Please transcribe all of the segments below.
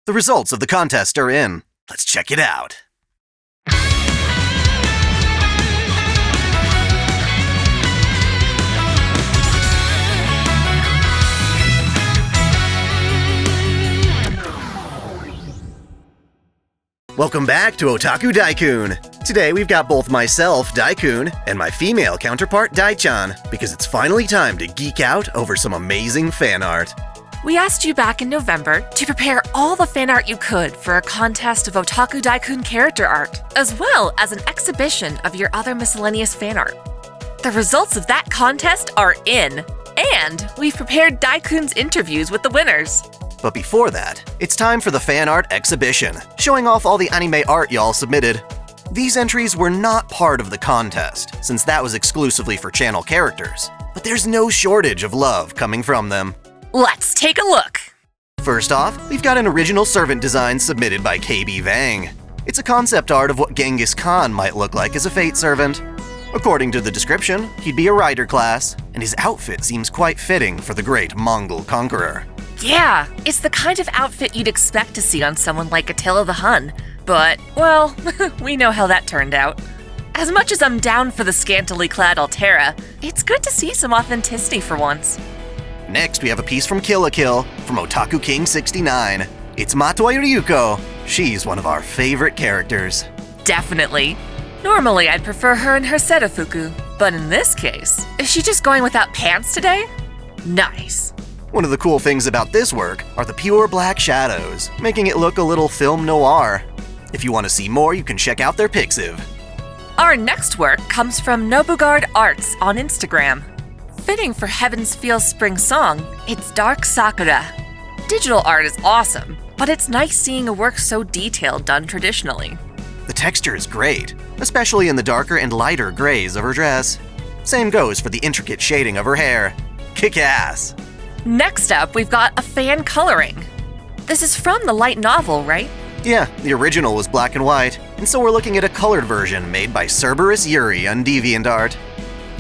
The results of the contest are in. Let's check it out. Welcome back to OtakuDaiKun. Today we've got both myself, Dai-kun, and my female counterpart, Dai-chan, because it's finally time to geek out over some amazing fan art. We asked you back in November to prepare all the fan art you could for a contest of OtakuDaiKun character art, as well as an exhibition of your other miscellaneous fan art. The results of that contest are in, and we've prepared Dai-kun's interviews with the winners. But before that, it's time for the fan art exhibition, showing off all the anime art y'all submitted. These entries were not part of the contest, since that was exclusively for channel characters, but there's no shortage of love coming from them. Let's take a look! First off, we've got an original servant design submitted by KB Vang. It's a concept art of what Genghis Khan might look like as a fate servant. According to the description, he'd be a rider class, and his outfit seems quite fitting for the great Mongol conqueror. Yeah, it's the kind of outfit you'd expect to see on someone like Attila the Hun, but, well, we know how that turned out. As much as I'm down for the scantily clad Altera, it's good to see some authenticity for once. Next, we have a piece from Kill la Kill from Otaku King 69. It's Matoi Ryuko. She's one of our favorite characters. Definitely. Normally, I'd prefer her in her Sedafuku, but in this case, is she just going without pants today? Nice. One of the cool things about this work are the pure black shadows, making it look a little film noir. If you want to see more, you can check out their Pixiv. Our next work comes from Nobugard Arts on Instagram. Fitting for Heaven's Feel Spring Song, it's Dark Sakura. Digital art is awesome, but it's nice seeing a work so detailed done traditionally. The texture is great, especially in the darker and lighter grays of her dress. Same goes for the intricate shading of her hair. Kick ass! Next up, we've got a fan coloring. This is from the light novel, right? Yeah, the original was black and white, and so we're looking at a colored version made by Cerberus Yuri on DeviantArt.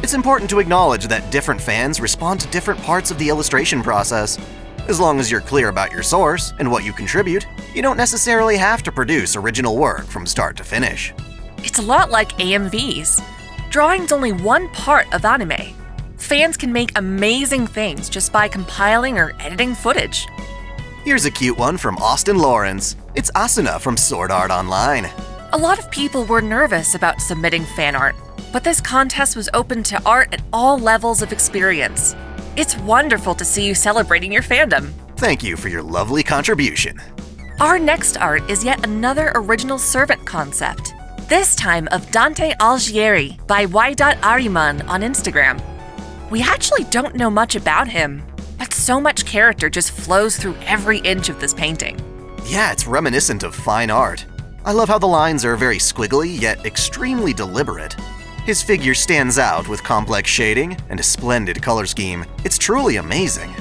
It's important to acknowledge that different fans respond to different parts of the illustration process. As long as you're clear about your source and what you contribute, you don't necessarily have to produce original work from start to finish. It's a lot like AMVs. Drawing's only one part of anime. Fans can make amazing things just by compiling or editing footage. Here's a cute one from Austin Lawrence. It's Asuna from Sword Art Online. A lot of people were nervous about submitting fan art, but this contest was open to art at all levels of experience. It's wonderful to see you celebrating your fandom. Thank you for your lovely contribution. Our next art is yet another original servant concept, this time of Dante Alighieri by y.yahriman on Instagram. We actually don't know much about him, but so much character just flows through every inch of this painting. Yeah, it's reminiscent of fine art. I love how the lines are very squiggly, yet extremely deliberate. His figure stands out with complex shading and a splendid color scheme. It's truly amazing.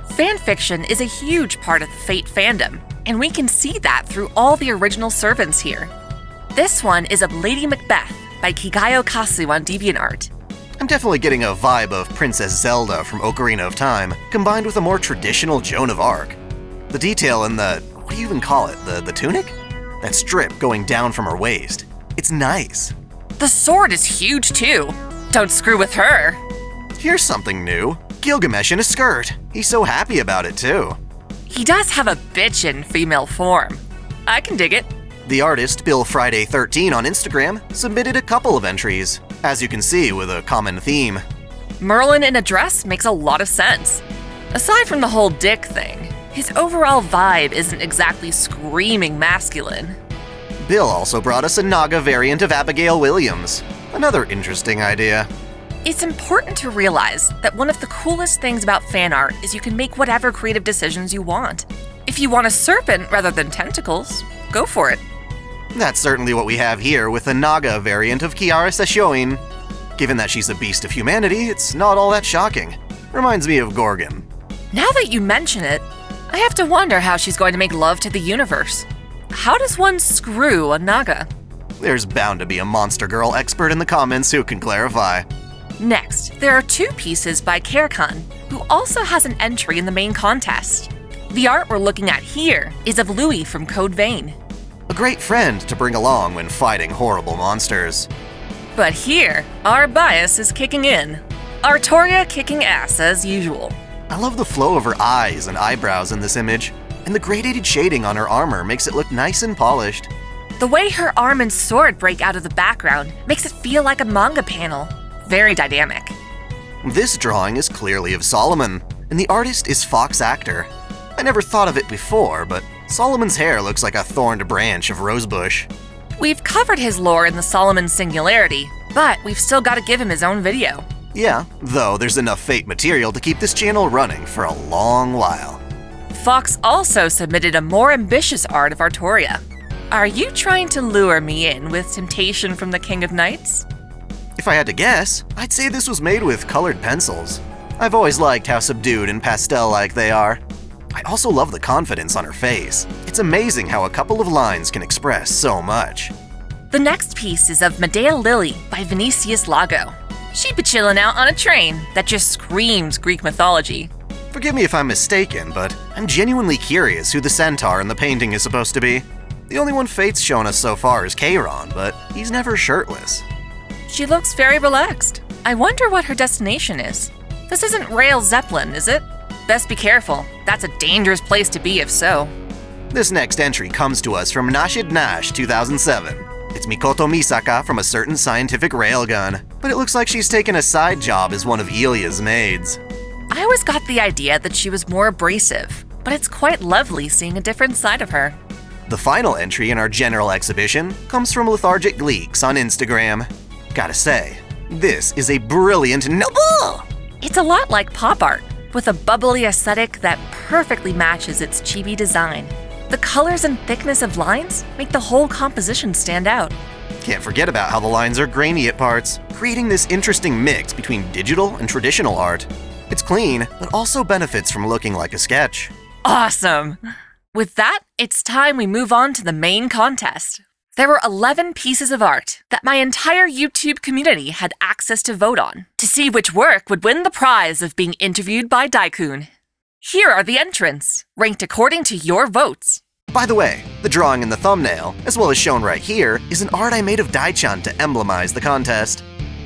Fanfiction is a huge part of the Fate fandom, and we can see that through all the original servants here. This one is of Lady Macbeth by Kigayo Kasu on DeviantArt. I'm definitely getting a vibe of Princess Zelda from Ocarina of Time, combined with a more traditional Joan of Arc. The detail in the, what do you even call it, the tunic? That strip going down from her waist. It's nice. The sword is huge too. Don't screw with her. Here's something new. Gilgamesh in a skirt. He's so happy about it too. He does have a bitchin' female form. I can dig it. The artist Bill Friday 13 on Instagram submitted a couple of entries, as you can see with a common theme. Merlin in a dress makes a lot of sense. Aside from the whole dick thing, his overall vibe isn't exactly screaming masculine. Bill also brought us a Naga variant of Abigail Williams. Another interesting idea. It's important to realize that one of the coolest things about fan art is you can make whatever creative decisions you want. If you want a serpent rather than tentacles, go for it. That's certainly what we have here with the Naga variant of Kiara Sesshoin. Given that she's a beast of humanity, it's not all that shocking. Reminds me of Gorgon. Now that you mention it, I have to wonder how she's going to make love to the universe. How does one screw a Naga? There's bound to be a Monster Girl expert in the comments who can clarify. Next, there are two pieces by Kerkan, who also has an entry in the main contest. The art we're looking at here is of Louis from Code Vein. A great friend to bring along when fighting horrible monsters. But here, our bias is kicking in. Artoria kicking ass as usual. I love the flow of her eyes and eyebrows in this image, and the gradated shading on her armor makes it look nice and polished. The way her arm and sword break out of the background makes it feel like a manga panel. Very dynamic. This drawing is clearly of Solomon, and the artist is Fox Actor. I never thought of it before, but Solomon's hair looks like a thorned branch of rosebush. We've covered his lore in the Solomon Singularity, but we've still got to give him his own video. Yeah, though there's enough Fate material to keep this channel running for a long while. Fox also submitted a more ambitious art of Artoria. Are you trying to lure me in with temptation from the King of Knights? If I had to guess, I'd say this was made with colored pencils. I've always liked how subdued and pastel-like they are. I also love the confidence on her face. It's amazing how a couple of lines can express so much. The next piece is of Medea Lily by Vinicius Lago. She'd be chilling out on a train that just screams Greek mythology. Forgive me if I'm mistaken, but I'm genuinely curious who the centaur in the painting is supposed to be. The only one Fate's shown us so far is Chiron, but he's never shirtless. She looks very relaxed. I wonder what her destination is. This isn't Rail Zeppelin, is it? Best be careful. That's a dangerous place to be if so. This next entry comes to us from Nashid Nash 2007. It's Mikoto Misaka from a certain scientific railgun, but it looks like she's taken a side job as one of Ilia's maids. I always got the idea that she was more abrasive, but it's quite lovely seeing a different side of her. The final entry in our general exhibition comes from Lethargic Gleeks on Instagram. Gotta say, this is a brilliant novel! It's a lot like pop art, with a bubbly aesthetic that perfectly matches its chibi design. The colors and thickness of lines make the whole composition stand out. Can't forget about how the lines are grainy at parts, creating this interesting mix between digital and traditional art. It's clean, but also benefits from looking like a sketch. Awesome! With that, it's time we move on to the main contest. There were 11 pieces of art that my entire YouTube community had access to vote on to see which work would win the prize of being interviewed by Dai-kun. Here are the entrants, ranked according to your votes. By the way, the drawing in the thumbnail, as well as shown right here, is an art I made of Dai-chan to emblemize the contest.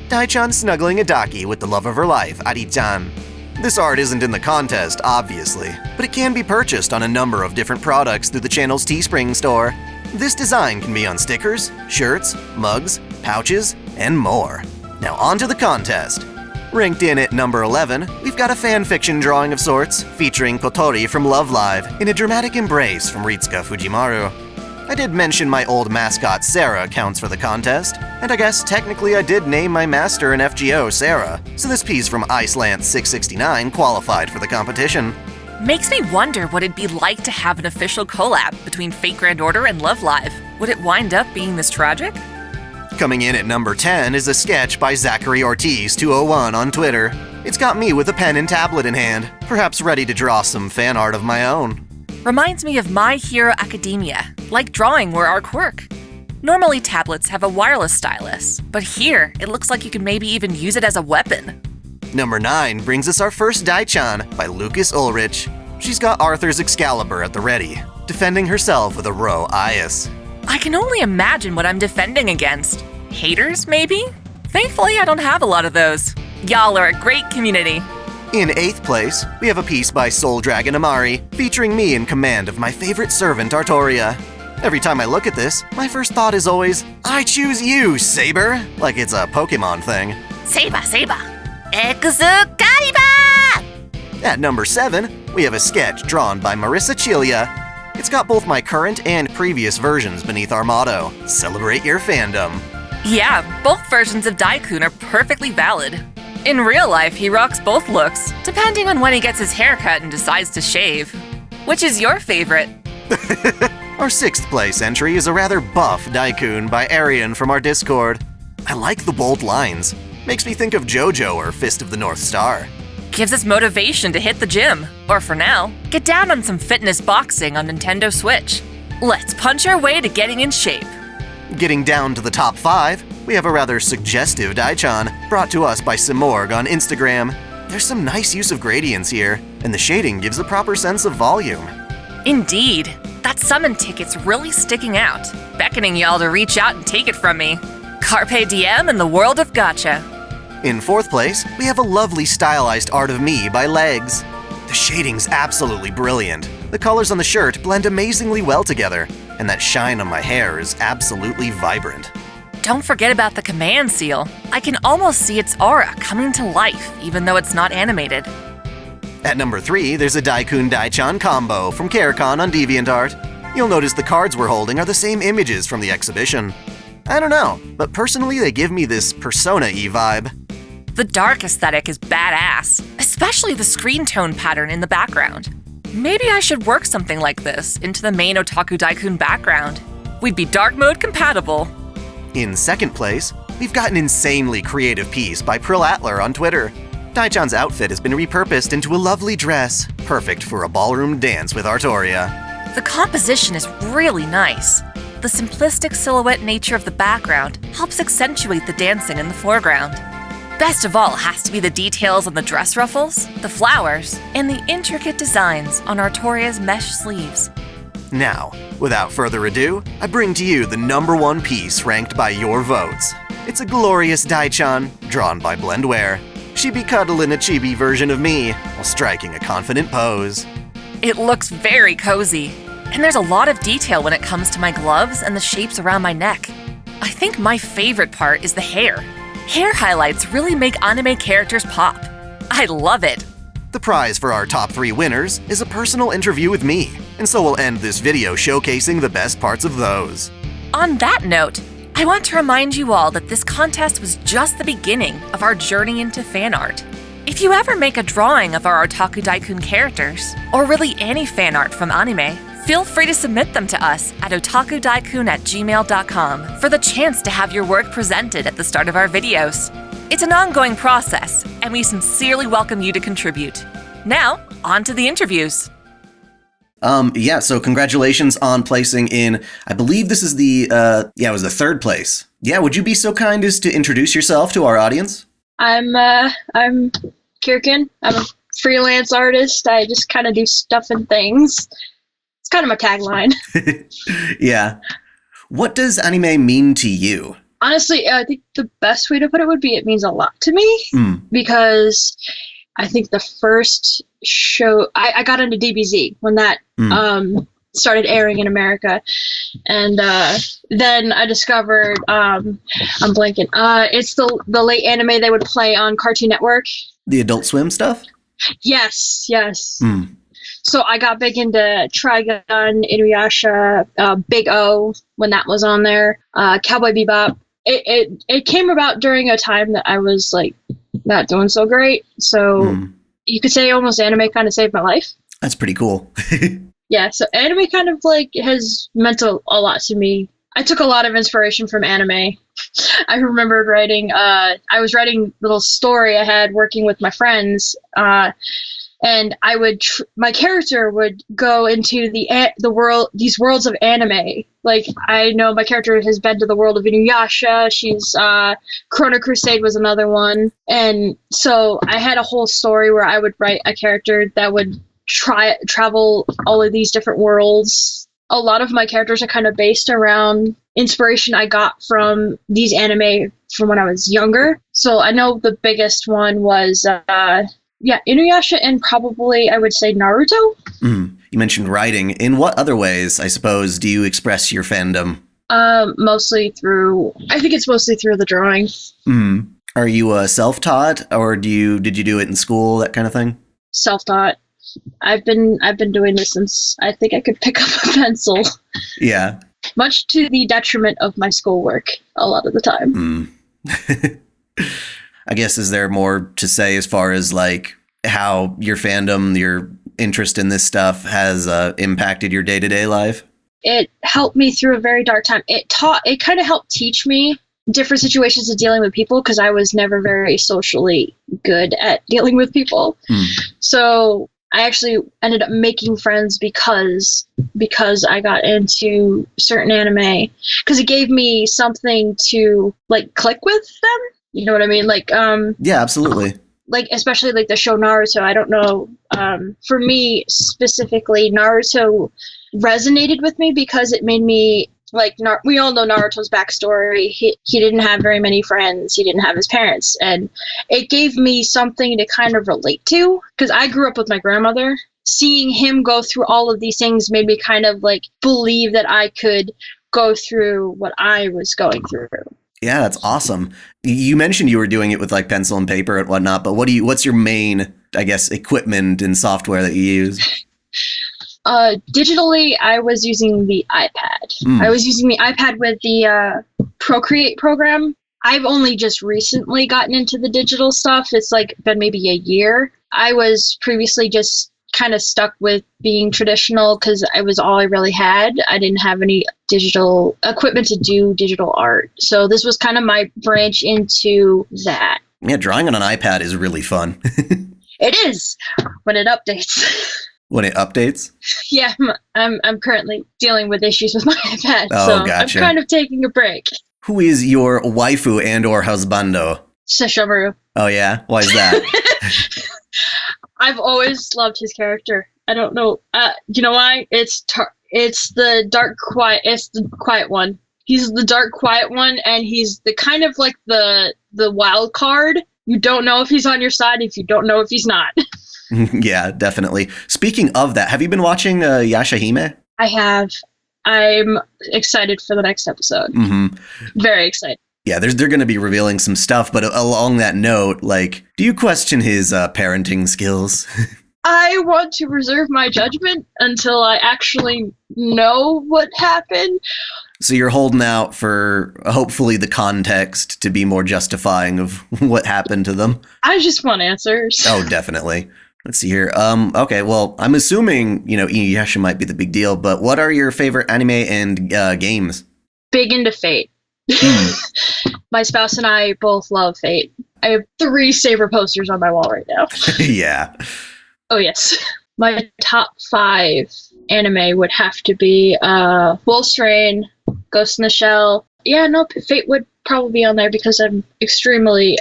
Dai-chan snuggling a daki with the love of her life, Ari-chan. This art isn't in the contest, obviously, but it can be purchased on a number of different products through the channel's Teespring store. This design can be on stickers, shirts, mugs, pouches, and more. Now on to the contest. Ranked in at number 11, we've got a fanfiction drawing of sorts, featuring Kotori from Love Live in a dramatic embrace from Ritsuka Fujimaru. I did mention my old mascot Sarah counts for the contest, and I guess technically I did name my master in FGO Sarah, so this piece from Iceland 669 qualified for the competition. Makes me wonder what it'd be like to have an official collab between Fate Grand Order and Love Live. Would it wind up being this tragic? Coming in at number 10 is a sketch by Zachary Ortiz 201 on Twitter. It's got me with a pen and tablet in hand, perhaps ready to draw some fan art of my own. Reminds me of My Hero Academia, like drawing were our quirk. Normally tablets have a wireless stylus, but here it looks like you can maybe even use it as a weapon. Number 9 brings us our first Dai-chan by Lucas Ulrich. She's got Arthur's Excalibur at the ready, defending herself with a row eyas. I can only imagine what I'm defending against. Haters, maybe? Thankfully, I don't have a lot of those. Y'all are a great community. In 8th place, we have a piece by Soul Dragon Amari, featuring me in command of my favorite servant, Artoria. Every time I look at this, my first thought is always, I choose you, Saber! Like it's a Pokemon thing. Saber, Saber! Excalibur! At number 7, we have a sketch drawn by Marissa Chilia. It's got both my current and previous versions beneath our motto, Celebrate Your Fandom. Yeah, both versions of Dai-kun are perfectly valid. In real life, he rocks both looks, depending on when he gets his haircut and decides to shave. Which is your favorite? Our 6th place entry is a rather buff Dai-kun by Arian from our Discord. I like the bold lines. Makes me think of JoJo or Fist of the North Star. Gives us motivation to hit the gym, or for now, get down on some fitness boxing on Nintendo Switch. Let's punch our way to getting in shape. Getting down to the top 5, we have a rather suggestive Dai-chan, brought to us by Simorg on Instagram. There's some nice use of gradients here, and the shading gives a proper sense of volume. Indeed. That summon ticket's really sticking out, beckoning y'all to reach out and take it from me. Carpe diem in the world of gacha. In fourth place, we have a lovely stylized art of me by Legs. The shading's absolutely brilliant. The colors on the shirt blend amazingly well together, and that shine on my hair is absolutely vibrant. Don't forget about the command seal. I can almost see its aura coming to life, even though it's not animated. At number 3, there's a Dai-kun and Dai-chan combo from Caricon on DeviantArt. You'll notice the cards we're holding are the same images from the exhibition. I don't know, but personally they give me this Persona-y vibe. The dark aesthetic is badass, especially the screen tone pattern in the background. Maybe I should work something like this into the main OtakuDaiKun background. We'd be dark mode compatible. In second place, we've got an insanely creative piece by Prilatler on Twitter. Dai-chan's outfit has been repurposed into a lovely dress, perfect for a ballroom dance with Artoria. The composition is really nice. The simplistic silhouette nature of the background helps accentuate the dancing in the foreground. Best of all has to be the details on the dress ruffles, the flowers, and the intricate designs on Artoria's mesh sleeves. Now, without further ado, I bring to you the number 1 piece ranked by your votes. It's a glorious Dai-chan, drawn by Blendware. She be cuddling a chibi version of me while striking a confident pose. It looks very cozy, and there's a lot of detail when it comes to my gloves and the shapes around my neck. I think my favorite part is the hair. Hair highlights really make anime characters pop. I love it. The prize for our top 3 winners is a personal interview with me, and so we'll end this video showcasing the best parts of those. On that note, I want to remind you all that this contest was just the beginning of our journey into fan art. If you ever make a drawing of our OtakuDaiKun characters, or really any fan art from anime, feel free to submit them to us at otakudaikun@gmail.com for the chance to have your work presented at the start of our videos. It's an ongoing process, and we sincerely welcome you to contribute. Now, on to the interviews. So congratulations on placing in, I believe this is it was the 3rd place. Yeah, would you be so kind as to introduce yourself to our audience? I'm Kirkin. I'm a freelance artist. I just kind of do stuff and things. It's kind of my tagline. Yeah. What does anime mean to you? Honestly, I think the best way to put it would be it means a lot to me because I think the first show I got into DBZ when that started airing in America, and then I discovered I'm blanking. It's the late anime they would play on Cartoon Network. The Adult Swim stuff? Yes. So I got big into Trigun, Inuyasha, Big O when that was on there, Cowboy Bebop. It came about during a time that I was like not doing so great. So you could say almost anime kind of saved my life. That's pretty cool. Yeah, so anime kind of like has meant a lot to me. I took a lot of inspiration from anime. I remembered writing, I was writing a little story I had working with my friends, and I would, my character would go into the world, these worlds of anime. Like, I know my character has been to the world of Inuyasha. She's, Chrono Crusade was another one. And so I had a whole story where I would write a character that would travel all of these different worlds. A lot of my characters are kind of based around inspiration I got from these anime from when I was younger. So I know the biggest one was, Inuyasha, and probably I would say Naruto. You mentioned writing. In what other ways, I suppose, do you express your fandom? Mostly through the drawing. Are you self-taught, or did you do it in school, that kind of thing? Self-taught. I've been doing this since I think I could pick up a pencil. Yeah. Much to the detriment of my schoolwork a lot of the time. I guess, is there more to say as far as like how your fandom, your interest in this stuff has impacted your day-to-day life? It helped me through a very dark time. It kind of helped teach me different situations of dealing with people, because I was never very socially good at dealing with people. So I actually ended up making friends because I got into certain anime, because it gave me something to like click with them. You know what I mean? Like, yeah, absolutely. like, especially like the show Naruto, I don't know, for me specifically, Naruto resonated with me because it made me, like, we all know Naruto's backstory. He didn't have very many friends. He didn't have his parents. And it gave me something to kind of relate to, because I grew up with my grandmother. Seeing him go through all of these things made me kind of, like, believe that I could go through what I was going through. Yeah, that's awesome. You mentioned you were doing it with like pencil and paper and whatnot, but what's your main, I guess, equipment and software that you use? Digitally, I was using the iPad. I was using the iPad with the Procreate program. I've only just recently gotten into the digital stuff. It's like been maybe a year. I was previously just kind of stuck with being traditional because it was all I really had. I didn't have any digital equipment to do digital art. So this was kind of my branch into that. Yeah, drawing on an iPad is really fun. It is when it updates. When it updates? Yeah, I'm currently dealing with issues with my iPad. Oh, so gotcha. I'm kind of taking a break. Who is your waifu and or husbando? Sesshomaru. Oh yeah? Why is that? I've always loved his character. I don't know. You know why? It's the dark quiet. It's the quiet one. He's the dark quiet one, and he's the kind of like the wild card. You don't know if he's on your side if you don't know if he's not. Yeah, definitely. Speaking of that, have you been watching Yashahime? I have. I'm excited for the next episode. Mm-hmm. Very excited. Yeah, they're going to be revealing some stuff, but along that note, like, do you question his parenting skills? I want to reserve my judgment until I actually know what happened. So you're holding out for hopefully the context to be more justifying of what happened to them? I just want answers. Oh, definitely. Let's see here. Okay, well, I'm assuming, Inuyasha might be the big deal, but what are your favorite anime and games? Big into Fate. My spouse and I both love Fate. I have 3 Saber posters on my wall right now. Yeah. Oh, yes. My top 5 anime would have to be Wolf's Rain, Ghost in the Shell. Yeah, no, Fate would probably be on there because I'm extremely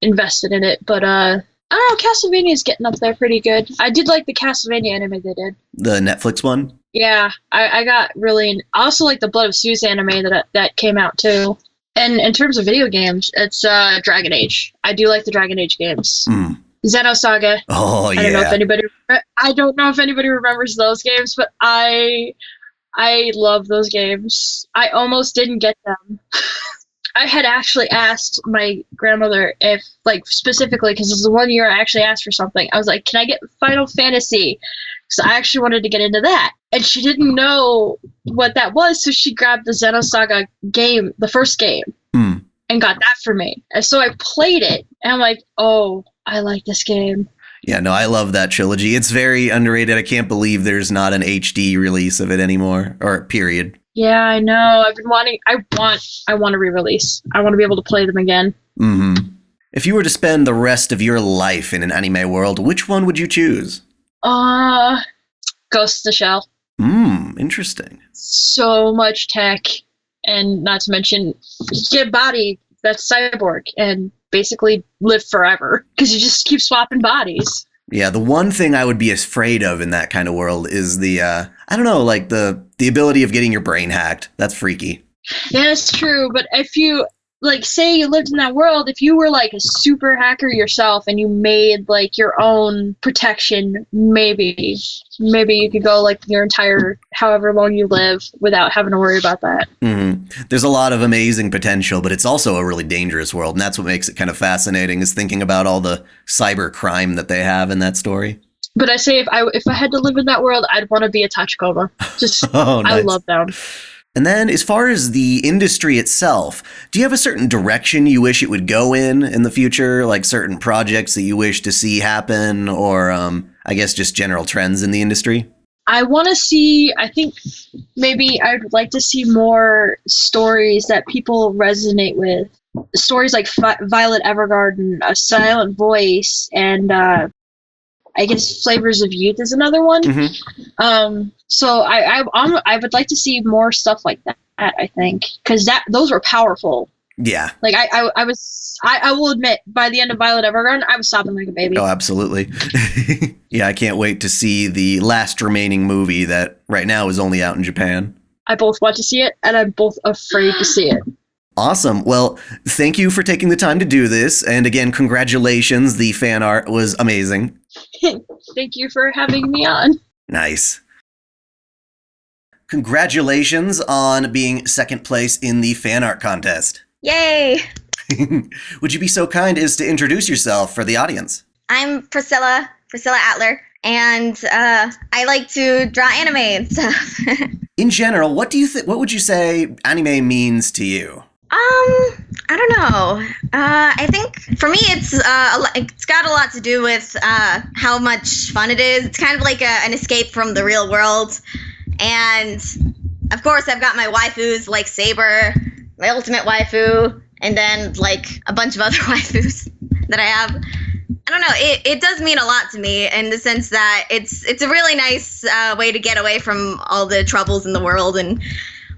invested in it. But I don't know, Castlevania's getting up there pretty good. I did like the Castlevania anime they did. The Netflix one? Yeah, I got really... I also like the Blood of Zeus anime that came out, too. And in terms of video games, it's Dragon Age. I do like the Dragon Age games. Xenosaga. Oh, yeah. I don't know if anybody remembers those games, but I love those games. I almost didn't get them. I had actually asked my grandmother if, like, specifically, because this is the one year I actually asked for something. I was like, can I get Final Fantasy? Because I actually wanted to get into that. And she didn't know what that was, so she grabbed the Xenosaga game, the first game, and got that for me. And so I played it, and I'm like, oh, I like this game. Yeah, no, I love that trilogy. It's very underrated. I can't believe there's not an HD release of it anymore, or period. Yeah, I know. I've been wanting. I want a re-release. I want to be able to play them again. Mm-hmm. If you were to spend the rest of your life in an anime world, which one would you choose? Ghost in the Shell. Interesting. So much tech, and not to mention, get a body that's cyborg and basically live forever because you just keep swapping bodies. Yeah, the one thing I would be afraid of in that kind of world is the, I don't know, like the ability of getting your brain hacked. That's freaky. Yeah, that's true. But if you, like, say you lived in that world, if you were like a super hacker yourself and you made like your own protection, maybe you could go like your entire however long you live without having to worry about that. Mm-hmm. There's a lot of amazing potential, but it's also a really dangerous world, and that's what makes it kind of fascinating, is thinking about all the cyber crime that they have in that story. But I say if I had to live in that world, I'd want to be a Tachikoma. Just oh, nice. I love them. And then as far as the industry itself, do you have a certain direction you wish it would go in the future? Like certain projects that you wish to see happen, or I guess just general trends in the industry? I want to see, I think maybe I'd like to see more stories that people resonate with. Stories like Violet Evergarden, A Silent Voice, and I guess Flavors of Youth is another one. Mm-hmm. So I would like to see more stuff like that, I think, because those were powerful. Yeah. Like I will admit, by the end of Violet Evergarden, I was sobbing like a baby. Oh, absolutely. Yeah, I can't wait to see the last remaining movie that right now is only out in Japan. I both want to see it, and I'm both afraid to see it. Awesome. Well, thank you for taking the time to do this. And again, congratulations. The fan art was amazing. Thank you for having me on. Nice. Congratulations on being second place in the fan art contest. Yay! Would you be so kind as to introduce yourself for the audience? I'm Priscilla Atler, and I like to draw anime and stuff. In general, what would you say anime means to you? I don't know. I think for me it's got a lot to do with how much fun it is. It's kind of like an escape from the real world. And of course I've got my waifus like Saber, my ultimate waifu, and then like a bunch of other waifus that I have. I don't know, it does mean a lot to me in the sense that it's a really nice way to get away from all the troubles in the world and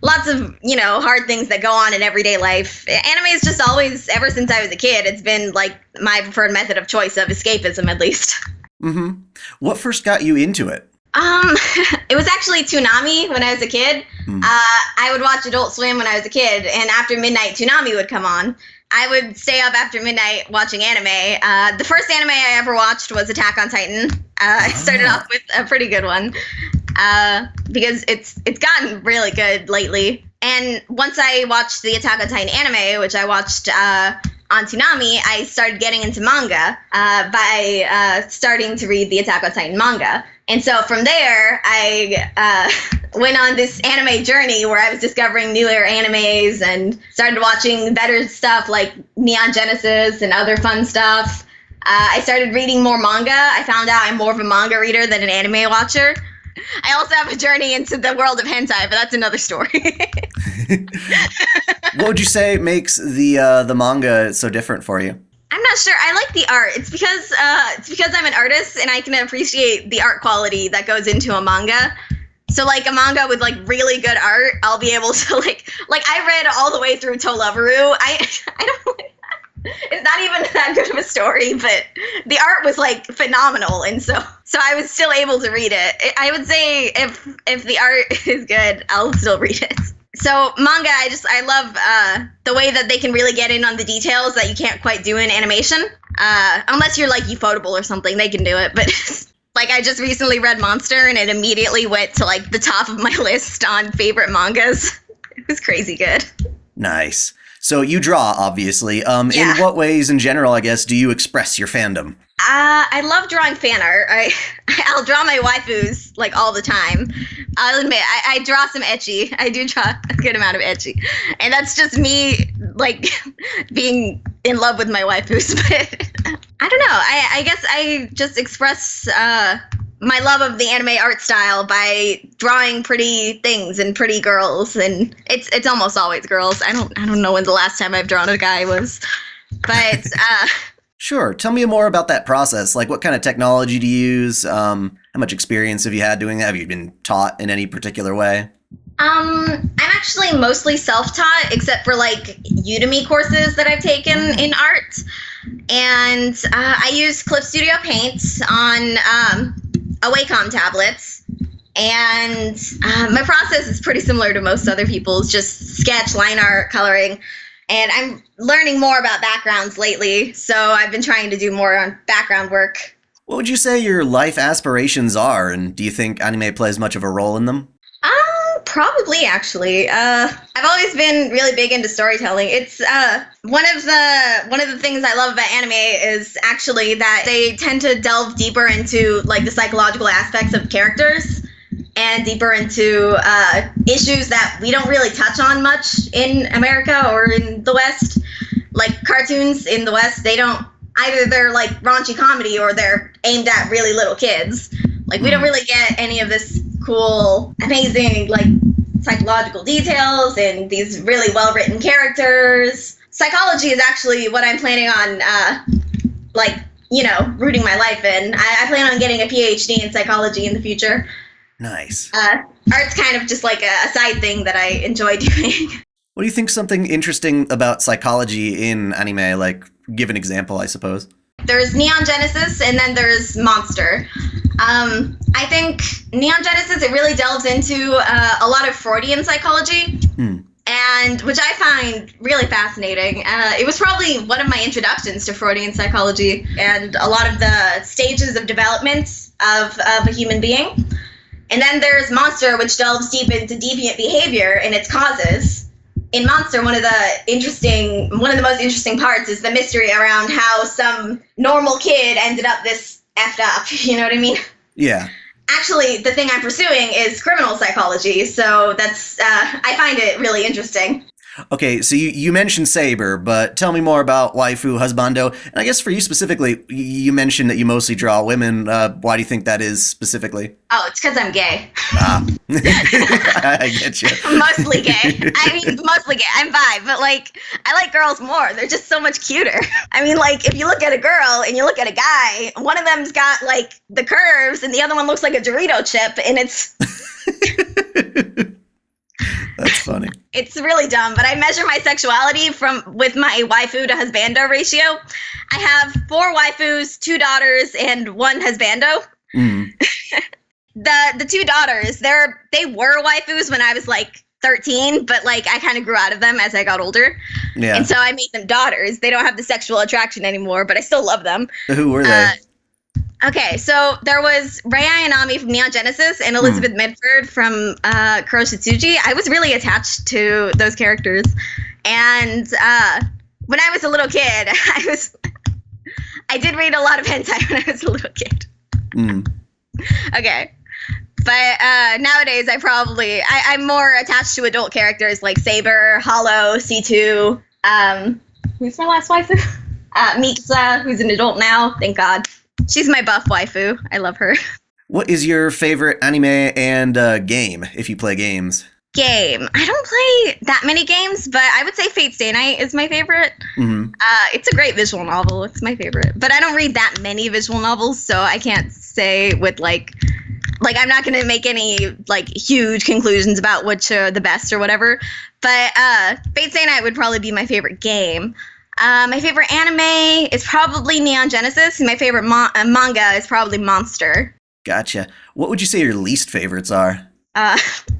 lots of, hard things that go on in everyday life. Anime is just always, ever since I was a kid, it's been like my preferred method of choice of escapism, at least. Mm-hmm. What first got you into it? It was actually Toonami when I was a kid. I would watch Adult Swim when I was a kid, and after midnight, Toonami would come on. I would stay up after midnight watching anime. The first anime I ever watched was Attack on Titan. I started off with a pretty good one because it's gotten really good lately. And once I watched the Attack on Titan anime, which I watched on Toonami, I started getting into manga by starting to read the Attack on Titan manga. And so from there, I went on this anime journey where I was discovering newer animes and started watching better stuff like Neon Genesis and other fun stuff. I started reading more manga. I found out I'm more of a manga reader than an anime watcher. I also have a journey into the world of hentai, but that's another story. What would you say makes the manga so different for you? I'm not sure. I like the art. It's because I'm an artist and I can appreciate the art quality that goes into a manga. So like a manga with like really good art, I'll be able to like I read all the way through Tolaveru. I don't. It's not even that good of a story, but the art was like phenomenal, and so I was still able to read it. I would say if the art is good, I'll still read it. So manga, I love the way that they can really get in on the details that you can't quite do in animation. Unless you're like Ufotable or something, they can do it. But like I just recently read Monster, and it immediately went to like the top of my list on favorite mangas. It was crazy good. Nice. So you draw, obviously. Yeah. In what ways, in general, I guess, do you express your fandom? I love drawing fan art. I'll draw my waifus like all the time. I'll admit, I draw some ecchi. I do draw a good amount of ecchi, and that's just me like being in love with my waifus. But I don't know. I guess I just express my love of the anime art style by drawing pretty things and pretty girls, and it's almost always girls. I don't know when the last time I've drawn a guy was, but Sure. Tell me more about that process. Like, what kind of technology do you use? How much experience have you had doing that? Have you been taught in any particular way? I'm actually mostly self-taught, except for like Udemy courses that I've taken in art, and I use Clip Studio Paint on Wacom tablets, and my process is pretty similar to most other people's, just sketch, line art, coloring, and I'm learning more about backgrounds lately, so I've been trying to do more on background work. What would you say your life aspirations are, and do you think anime plays much of a role in them? Probably, actually. I've always been really big into storytelling. It's one of the things I love about anime is actually that they tend to delve deeper into like the psychological aspects of characters and deeper into issues that we don't really touch on much in America or in the West. Like cartoons in the West, they don't either. They're like raunchy comedy or they're aimed at really little kids. Like we don't really get any of this cool, amazing, like psychological details and these really well-written characters. Psychology is actually what I'm planning on, rooting my life in. I plan on getting a PhD in psychology in the future. Nice. Art's kind of just like a side thing that I enjoy doing. What do you think something interesting about psychology in anime? Like, give an example, I suppose. There's Neon Genesis, and then there's Monster. I think Neon Genesis, it really delves into a lot of Freudian psychology, and which I find really fascinating. It was probably one of my introductions to Freudian psychology and a lot of the stages of development of a human being. And then there's Monster, which delves deep into deviant behavior and its causes. In Monster, one of the most interesting parts is the mystery around how some normal kid ended up this effed up. You know what I mean? Yeah. Actually, the thing I'm pursuing is criminal psychology, so that's I find it really interesting. Okay, so you mentioned Saber, but tell me more about waifu husbando. And I guess for you specifically, you mentioned that you mostly draw women. Why do you think that is specifically? Oh, it's because I'm gay. Ah, I get you. Mostly gay. I mean, mostly gay. I'm bi, but like, I like girls more. They're just so much cuter. I mean, like, if you look at a girl and you look at a guy, one of them's got like the curves, and the other one looks like a Dorito chip, and it's. That's funny. It's really dumb, but I measure my sexuality with my waifu to husbando ratio. I have 4 waifus, 2 daughters, and 1 husbando. The 2 daughters, they were waifus when I was like 13, but like I kind of grew out of them as I got older. Yeah. And so I made them daughters. They don't have the sexual attraction anymore, but I still love them. Who were they? Okay, so there was Rei Ayanami from Neon Genesis and Elizabeth Midford from Kuroshitsuji. I was really attached to those characters. And when I was a little kid, I did read a lot of hentai when I was a little kid. Okay. But nowadays, I'm more attached to adult characters like Saber, Hollow, C2. Who's my last waifu? Mikasa, who's an adult now, thank God. She's my buff waifu. I love her. What is your favorite anime and game, if you play games? Game. I don't play that many games, but I would say Fate Stay Night is my favorite. It's a great visual novel. It's my favorite. But I don't read that many visual novels, so I can't say with like I'm not going to make any like huge conclusions about which are the best or whatever. But Fate Stay Night would probably be my favorite game. My favorite anime is probably Neon Genesis, and my favorite manga is probably Monster. Gotcha. What would you say your least favorites are? I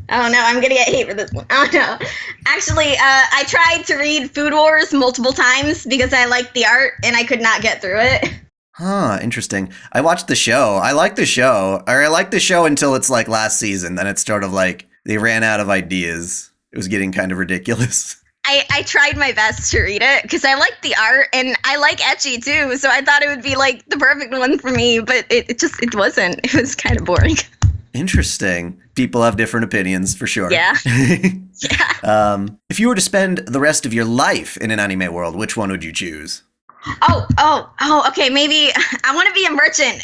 don't know. I'm going to get hate for this one. I don't know. Actually, I tried to read Food Wars multiple times because I liked the art, and I could not get through it. Huh, interesting. I watched the show. I liked the show. Or I liked the show until it's like last season. Then it's sort of like they ran out of ideas. It was getting kind of ridiculous. I tried my best to read it because I liked the art and I like ecchi too, so I thought it would be like the perfect one for me, but it wasn't. It was kind of boring. Interesting. People have different opinions for sure. Yeah. Yeah. If you were to spend the rest of your life in an anime world, which one would you choose? Oh, okay, maybe I want to be a merchant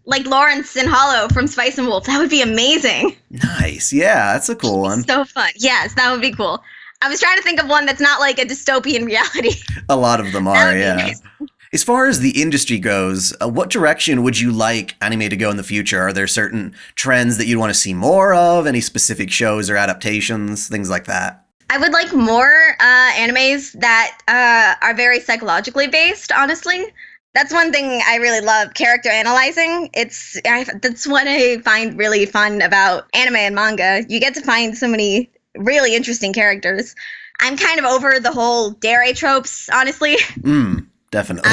like Lawrence and Hollow from Spice and Wolf. That would be amazing. Nice. Yeah, that's a cool one. So fun. Yes, that would be cool. I was trying to think of one that's not like a dystopian reality. A lot of them are, yeah. Nice. As far as the industry goes, what direction would you like anime to go in the future? Are there certain trends that you'd want to see more of? Any specific shows or adaptations? Things like that? I would like more animes that are very psychologically based, honestly. That's one thing I really love, character analyzing. That's what I find really fun about anime and manga. You get to find so many really interesting characters. I'm kind of over the whole dare tropes, honestly. Definitely.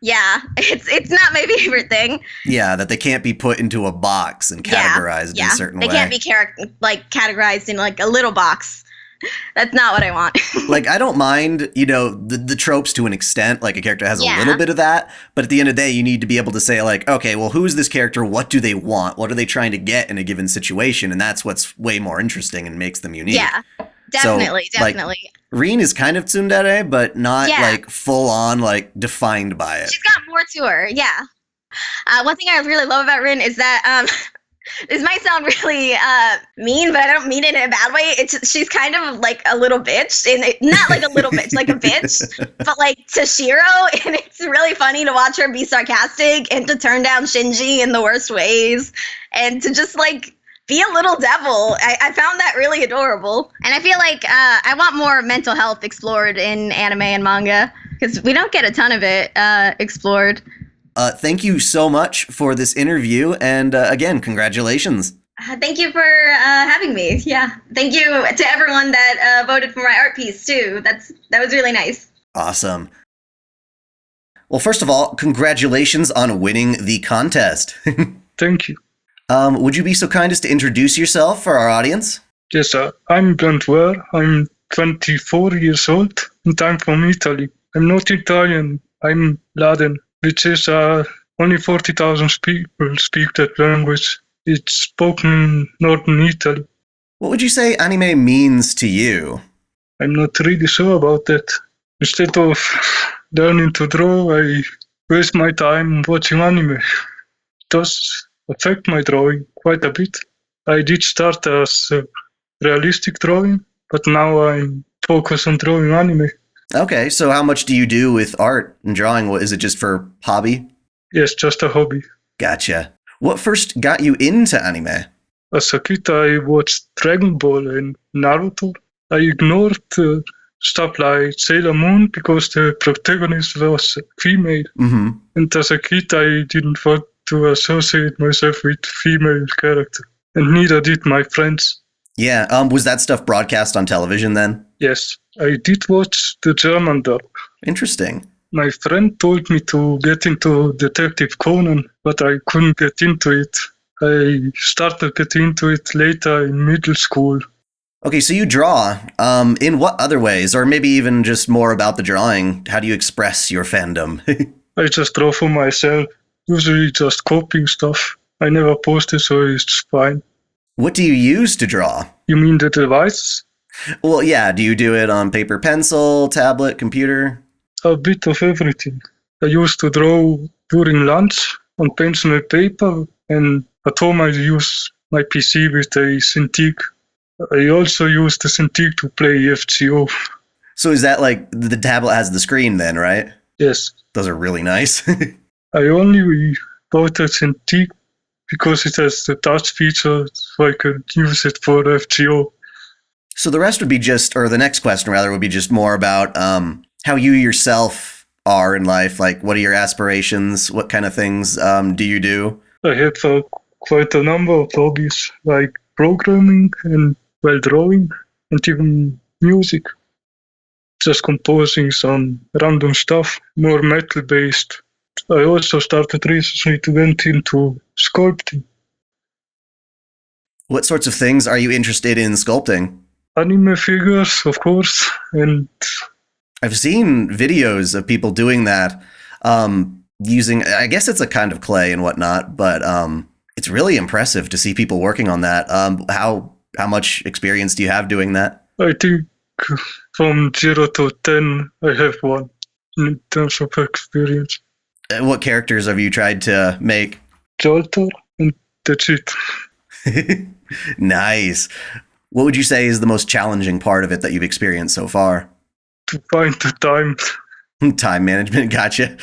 Yeah, it's not my favorite thing. Yeah, that they can't be put into a box and categorized in a certain way. They can't be categorized in like a little box. That's not what I want. Like, I don't mind, the tropes to an extent. Like, a character has a little bit of that. But at the end of the day, you need to be able to say, like, okay, well, who is this character? What do they want? What are they trying to get in a given situation? And that's what's way more interesting and makes them unique. Yeah, definitely. Like, Rin is kind of tsundere, but not, like, full-on, like, defined by it. She's got more to her, yeah. One thing I really love about Rin is that, this might sound really mean, but I don't mean it in a bad way. She's kind of like a little bitch, and not like a little bitch, like a bitch, but like to Shiro, and it's really funny to watch her be sarcastic and to turn down Shinji in the worst ways, and to just like be a little devil. I found that really adorable. And I feel like I want more mental health explored in anime and manga because we don't get a ton of it explored. Thank you so much for this interview. And again, congratulations. Thank you for having me. Yeah. Thank you to everyone that voted for my art piece, too. That was really nice. Awesome. Well, first of all, congratulations on winning the contest. Thank you. Would you be so kind as to introduce yourself for our audience? Yes, I'm Blunt Ware. I'm 24 years old, and I'm from Italy. I'm not Italian. I'm Latin, which is only 40,000 people speak that language. It's spoken in northern Italy. What would you say anime means to you? I'm not really sure about that. Instead of learning to draw, I waste my time watching anime. It does affect my drawing quite a bit. I did start as realistic drawing, but now I'm focused on drawing anime. Okay, so how much do you do with art and drawing? What, is it just for hobby? Yes, just a hobby. Gotcha. What first got you into anime? As a kid, I watched Dragon Ball and Naruto. I ignored stuff like Sailor Moon because the protagonist was female. Mm-hmm. And as a kid, I didn't want to associate myself with female character. And neither did my friends. Yeah, was that stuff broadcast on television then? Yes, I did watch the German dub. Interesting. My friend told me to get into Detective Conan, but I couldn't get into it. I started getting into it later in middle school. Okay, so you draw. In what other ways? Or maybe even just more about the drawing? How do you express your fandom? I just draw for myself, usually just copying stuff. I never post it, so it's fine. What do you use to draw? You mean the device? Well, yeah, do you do it on paper, pencil, tablet, computer? A bit of everything. I used to draw during lunch on pencil and paper, and at home I use my PC with a Cintiq. I also use the Cintiq to play FGO. So is that like the tablet has the screen then, right? Yes. Those are really nice. I only bought a Cintiq because it has the touch feature, so I could use it for FGO. So the rest would be just, or the next question rather, would be just more about how you yourself are in life. Like, what are your aspirations? What kind of things do you do? I have quite a number of hobbies, like programming and drawing, and even music. Just composing some random stuff, more metal-based. I also started recently to get into sculpting. What sorts of things are you interested in sculpting? Anime figures, of course, and I've seen videos of people doing that using, I guess it's a kind of clay and whatnot, but it's really impressive to see people working on that. How much experience do you have doing that? I think from 0 to 10, I have 1 in terms of experience. What characters have you tried to make? Jolter, and that's it. Nice. What would you say is the most challenging part of it that you've experienced so far? To find the time. Time management, gotcha.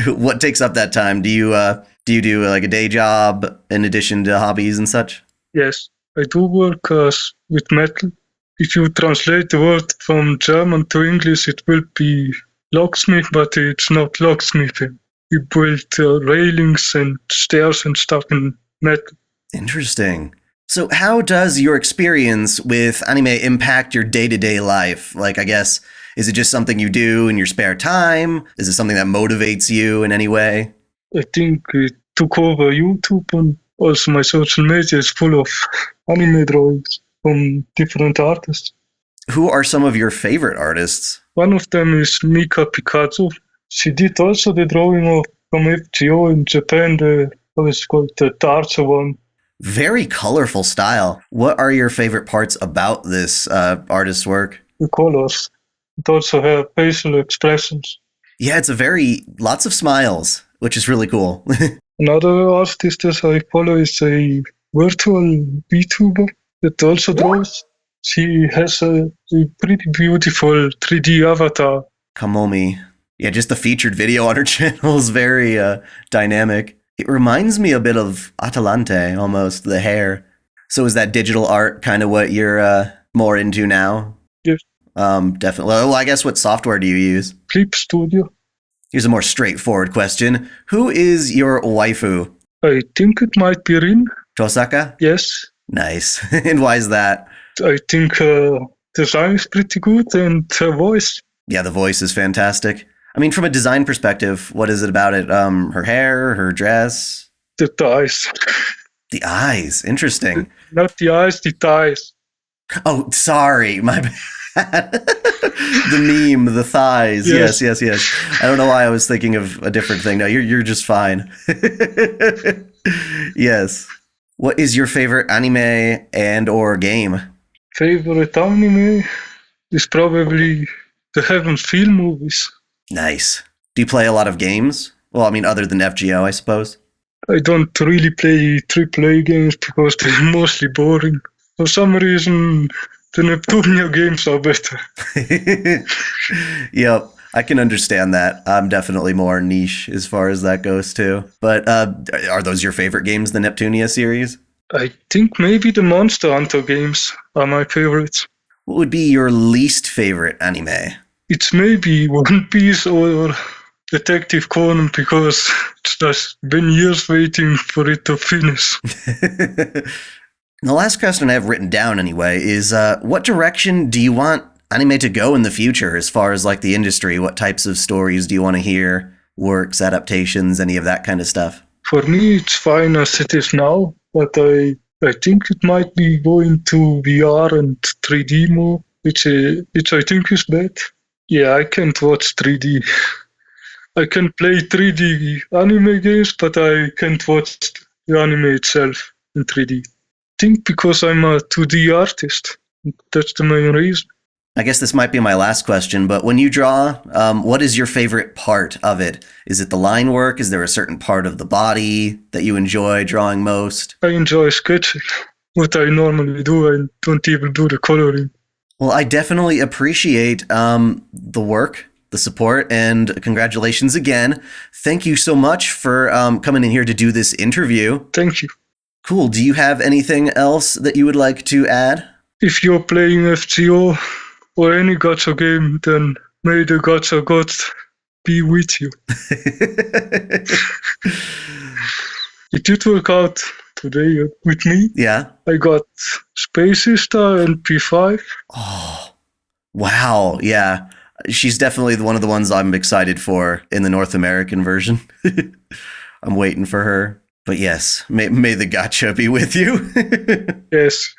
What takes up that time? Do you do like a day job in addition to hobbies and such? Yes, I do work with metal. If you translate the word from German to English, it will be locksmith, but it's not locksmithing. We build railings and stairs and stuff in metal. Interesting. So how does your experience with anime impact your day-to-day life? Like, I guess, is it just something you do in your spare time? Is it something that motivates you in any way? I think it took over YouTube, and also my social media is full of anime drawings from different artists. Who are some of your favorite artists? One of them is Mika Picasso. She did also the drawing from FGO in Japan, the Tarsa one. Very colorful style. What are your favorite parts about this artist's work? The colors. It also has facial expressions. Yeah, it's lots of smiles, which is really cool. Another artist that I follow is a virtual VTuber that also draws. She has a pretty beautiful 3D avatar. Kamomi. Yeah, just the featured video on her channel is very dynamic. It reminds me a bit of Atalante, almost, the hair. So is that digital art kind of what you're more into now? Yes. Definitely. Well, I guess what software do you use? Clip Studio. Here's a more straightforward question. Who is your waifu? I think it might be Rin. Tosaka? Yes. Nice. And why is that? I think design is pretty good and voice. Yeah, the voice is fantastic. I mean, from a design perspective, what is it about it? Her hair, her dress? The thighs. The eyes. Interesting. Not the eyes, the thighs. Oh, sorry. My bad. The meme, the thighs. Yes. yes. I don't know why I was thinking of a different thing. No, you're just fine. Yes. What is your favorite anime and or game? Favorite anime is probably the Heaven Feel movies. Nice. Do you play a lot of games? Well, I mean, other than FGO, I suppose. I don't really play AAA games because they're mostly boring. For some reason, the Neptunia games are better. Yep, I can understand that. I'm definitely more niche as far as that goes too. But are those your favorite games, the Neptunia series? I think maybe the Monster Hunter games are my favorites. What would be your least favorite anime? It's maybe One Piece or Detective Conan because it's just been years waiting for it to finish. The last question I have written down anyway is what direction do you want anime to go in the future as far as like the industry? What types of stories do you want to hear? Works, adaptations, any of that kind of stuff? For me, it's fine as it is now, but I think it might be going to VR and 3D more, which I think is bad. Yeah, I can't watch 3D. I can play 3D anime games, but I can't watch the anime itself in 3D. I think because I'm a 2D artist. That's the main reason. I guess this might be my last question, but when you draw, what is your favorite part of it? Is it the line work? Is there a certain part of the body that you enjoy drawing most? I enjoy sketching. What I normally do, I don't even do the coloring. Well, I definitely appreciate the work, the support, and congratulations again. Thank you so much for coming in here to do this interview. Thank you. Cool. Do you have anything else that you would like to add? If you're playing FGO or any gacha game, then may the gacha gods be with you. It did work out today with me. Yeah. I got Space Star and P5. Oh, wow. Yeah. She's definitely one of the ones I'm excited for in the North American version. I'm waiting for her. But yes, may the gacha be with you. Yes.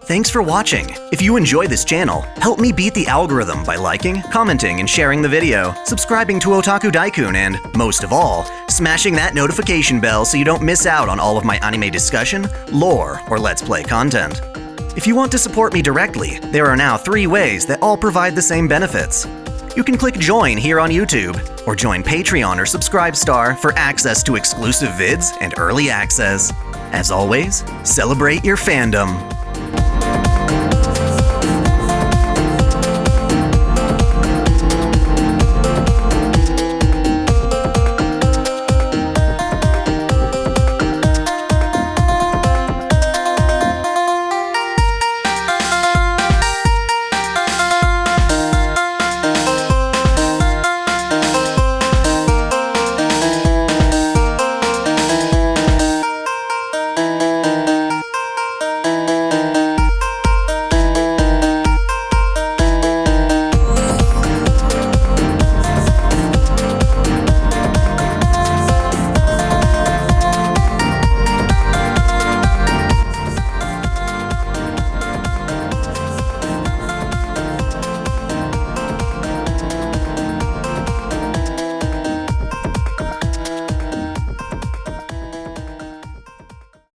Thanks for watching. If you enjoy this channel, help me beat the algorithm by liking, commenting, and sharing the video, subscribing to OtakuDaiKun, and, most of all, smashing that notification bell so you don't miss out on all of my anime discussion, lore, or Let's Play content. If you want to support me directly, there are now 3 ways that all provide the same benefits. You can click join here on YouTube, or join Patreon or Subscribestar for access to exclusive vids and early access. As always, celebrate your fandom.